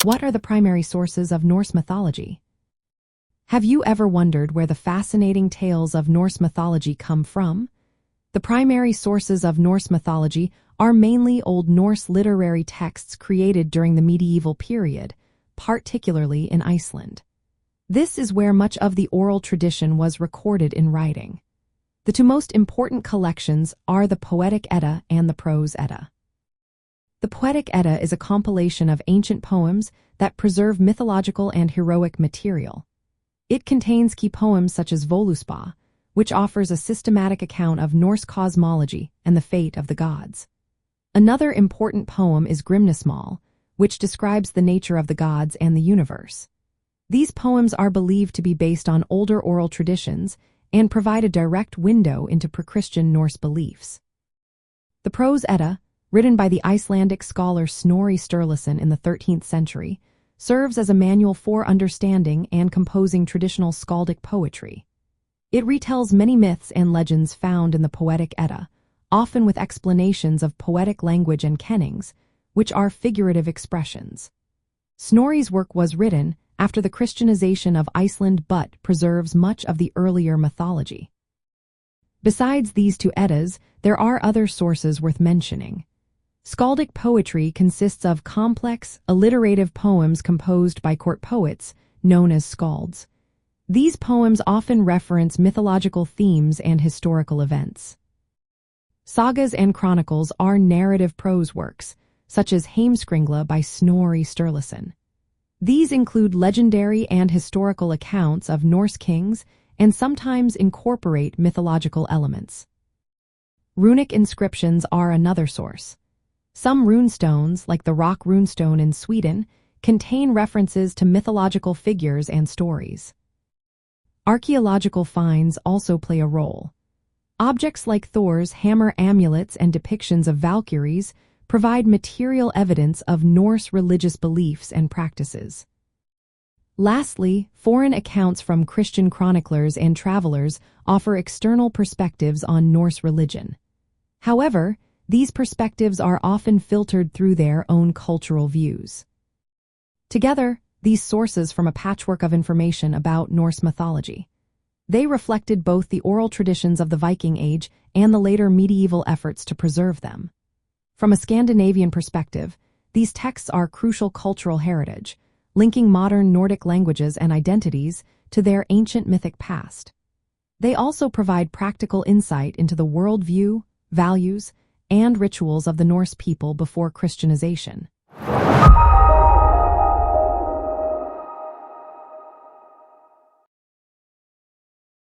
What are the primary sources of Norse mythology? Have you ever wondered where the fascinating tales of Norse mythology come from? The primary sources of Norse mythology are mainly Old Norse literary texts created during the medieval period, particularly in Iceland. This is where much of the oral tradition was recorded in writing. The two most important collections are the Poetic Edda and the Prose Edda. The Poetic Edda is a compilation of ancient poems that preserve mythological and heroic material. It contains key poems such as Voluspa, which offers a systematic account of Norse cosmology and the fate of the gods. Another important poem is Grimnismal, which describes the nature of the gods and the universe. These poems are believed to be based on older oral traditions and provide a direct window into pre-Christian Norse beliefs. The Prose Edda, written by the Icelandic scholar Snorri Sturluson in the 13th century, serves as a manual for understanding and composing traditional Skaldic poetry. It retells many myths and legends found in the Poetic Edda, often with explanations of poetic language and kennings, which are figurative expressions. Snorri's work was written after the Christianization of Iceland but preserves much of the earlier mythology. Besides these two Eddas, there are other sources worth mentioning. Skaldic poetry consists of complex, alliterative poems composed by court poets, known as skalds. These poems often reference mythological themes and historical events. Sagas and chronicles are narrative prose works, such as Heimskringla by Snorri Sturluson. These include legendary and historical accounts of Norse kings and sometimes incorporate mythological elements. Runic inscriptions are another source. Some runestones, like the rock runestone in Sweden, contain references to mythological figures and stories. Archaeological finds also play a role. Objects like Thor's hammer amulets and depictions of Valkyries provide material evidence of Norse religious beliefs and practices. Lastly, foreign accounts from Christian chroniclers and travelers offer external perspectives on Norse religion. However, these perspectives are often filtered through their own cultural views. Together, these sources form a patchwork of information about Norse mythology. They reflected both the oral traditions of the Viking Age and the later medieval efforts to preserve them. From a Scandinavian perspective, these texts are crucial cultural heritage, linking modern Nordic languages and identities to their ancient mythic past. They also provide practical insight into the worldview, values, and rituals of the Norse people before Christianization.